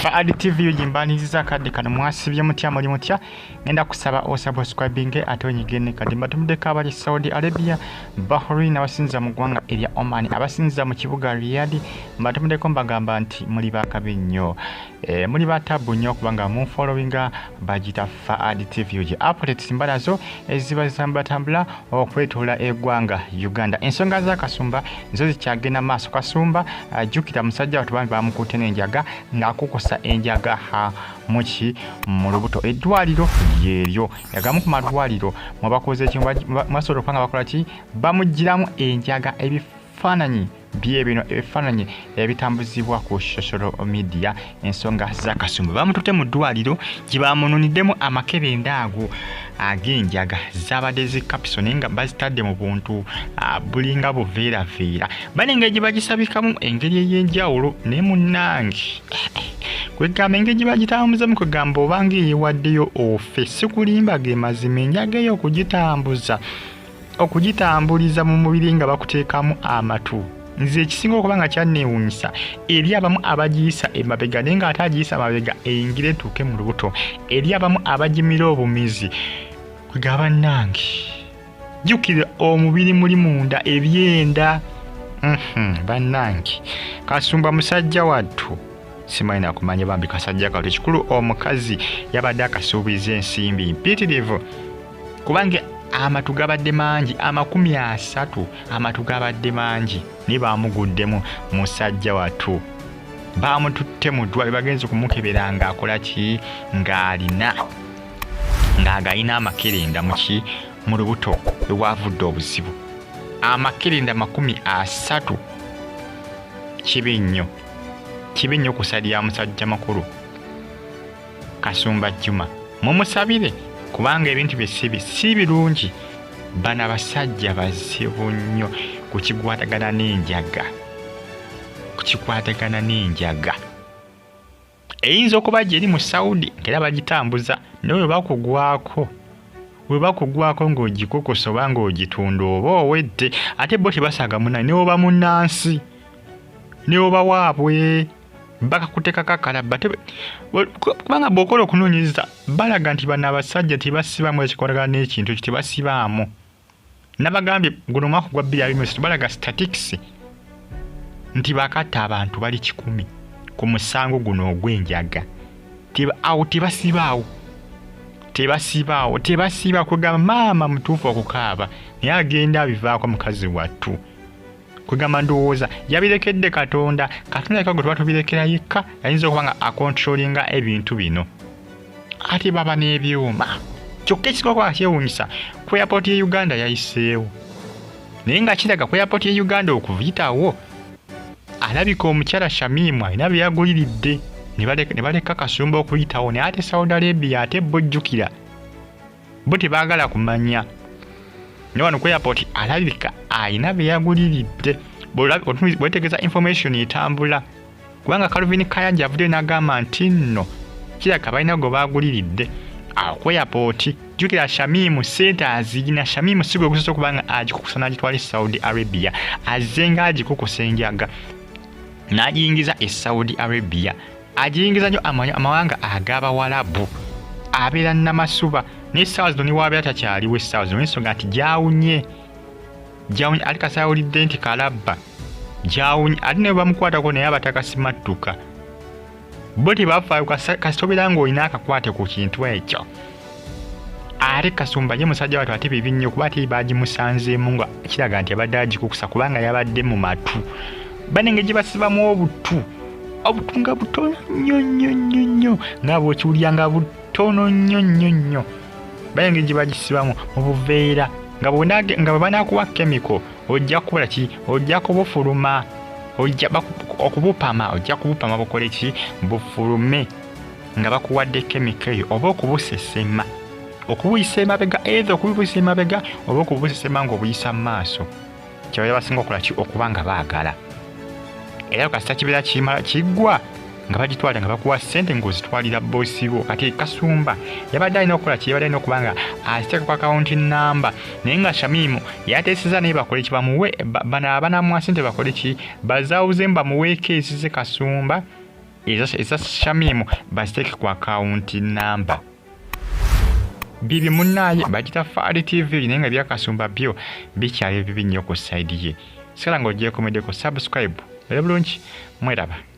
Faadi TV ujimbaniza kadi kano mwasibye mutya muli mutya ngenda kusaba osubscribing ate onyigene kadi batumudeka abali Saudi Arabia, Bahrain abasinza mu ggwanga erya Oman abasinza mu kibuga Riyadh batumudeko mbagamba nti muli bakabi nnyo muli batabu nnyo kubanga mu followinga bagita Faadi TV uji updates mbalazo eziba zambatambula okwetola eggwanga Uganda. Ensonga za Kasumba nzo zikyagenda maaso. Kasumba jukira musajja watu bambi bamukute n'enjaga ng'akukosa enjaga muki mu lubuto. Eddwaliro lyeryo yagamu ku malwaliro mwabakoze ekyo mwasobola okubanga bakola ki bamugiramu enjaga ebifaananyi byebino ebifaananyi ebitambuzibwa ku social media. Ensonga za Kasumba bamutute mu ddwaliro gye bamununiddemu amakerenda ago ag'enjaga zabadde zikapsone nga bazitadde mu buntu bulinga buveeraveera banengeri gye bagisabikamu engeri ey'enjawulo ne munnange kwegamba engeri gye bagitambuzamu kwegamba obanga eyewaddeyo ofe sikulimba ge mazima enjaga eyo okugitambuliza mu mubiri nga bakuteekamu amatu. Nze ekisinga okuba nga kyanneewuunyisa eri abamu abagiyisa emabega naye nga ate agiyisa amabega eyingire etuuke mu lubuto, eri abamu abagimira obumizi kwegaba nnange jjukira omubiri muli munda ebyenda. Bannange Kasumba musajja wattu simanyi nakumanya bambi kasajja kato ekikulu omukazi yabadde akasuubiza ensimbi mpitirivu kubanga amatu gabadde mangi 30 amatu gabadde mangi ne bamuguddemu musajja wattu bamututte mu ddwaliro bagenze kumukebera ng'akola ki ng'agayina amakerenda mu lubuto ewavudde obuzibu amakerenda 30. Kibi nnyo kusalira musajja makulu Kasumba Juma mumusabire kubanga ebintu bye si birungi. Bana basajja bazibu nnyo kukikwatagana n'enjaga eyinza okuba gyeri mu Saudi era bagitambuza nawe we bakugwako ng'ogikukusa oba ng'ogitunda oba owedde ate bo tebasaga munani ne oba munnansi ne oba waabwe bakakuteekako Kalaba kubanga bw'okola okunoonyereza balaga nti bano abasajja tebasibaamu ekikolagana n'ekintu ekyo tebasibaamu. Nabagambye guno omwaka gwa 2023 balaga statistics nti bakatta abantu bali 100 ku musango guno ogw'enjaga. Awo tebasiba kugamba maama mutuufu okukaaba naye agenda abivaako mukazi wattu kugamba ndowooza yabirekedde Katonda yaka gwe tuba tubirekera yekka ayinza okuba nga akontrolinga ebintu bino ate baba n'ebyuma. Kyokka ekisinga okuba kyewuunyisa ku airport ye Uganda yayiseewo naye nga kiraga ku airport ye Uganda okuyitawo alabika omukyala Shamimu alina bye yaguliridde ne baleka Kasumba okuyitawo naye ate Saudi Arabia ate bojjukira bo tebaagala kumanya ne wano ku airport alabika alina bye yaguliridde bwetegeeza information etambula kubanga Calvin Kayanja avudde n'agamba nti nno kiraga balina gwe baguliridde awo ku airport. Jjukira Shamimu sente azirina. Shamimu si gwe gusobola okuba nga agikukusa n'agitwala e Saudi Arabia azze nga agikukusa enjaga n'agiyingiza e Saudi Arabia agiyingiza nnyo amawanga ag'Abawalabu abeera Namasuba naye essaawa zino ne wabeera takyaliwo essaawa zino n'ensonga nti gyawunye ali kasawulidde nti Kalaba gyawunye ate ne bamukwatako naye abatakasimattuka bo tebafaayo kasitobeera ng'olina akakwate ku kintu ekyo. Ate Kasumba ye musajja wattu ate bibi nnyo kuba ate bagimusanzeemu nga kiraga nti abadde agikukusa kubanga yabadde mu matu banenge gye basibamu obutu nga butono nnyo nga bw'okiwulira nga butono nnyo banenge gye bagisibamu mu buveera nga bwe banaakuwa kemiko ojja kukola ki ojja kubufuluma okubupama bukole ki bufulume nga bakuwadde kemiko eyo oba okubusesema okubuyisa emabega either okubuyisa emabega oba okubusesema ng'obuyisa mu maaso kyabaya basinga okukola ki okuba nga baagala era kasita kibeera kiggwa nga bagitwala nga bakuwa ssente ng'ozitwalira boosi bo. Kati Kasumba yabadde alina okukola ki yabadde alina okuba nga aziteeka ku akawunti namba naye nga Shamimu yateeseza naye bakole ki bamuwe banamuwa ssente bakole ki bazaawuzemu bamuweeko ezize Kasumba eza Shamimu basiteeke ku account number. Bibi munnaye bagita Fadi TV naye nga bya Kasumba byo bikyali bibi nnyo ku side ye. Sikala ng'ogyeko subscribe. Bulungi mweraba.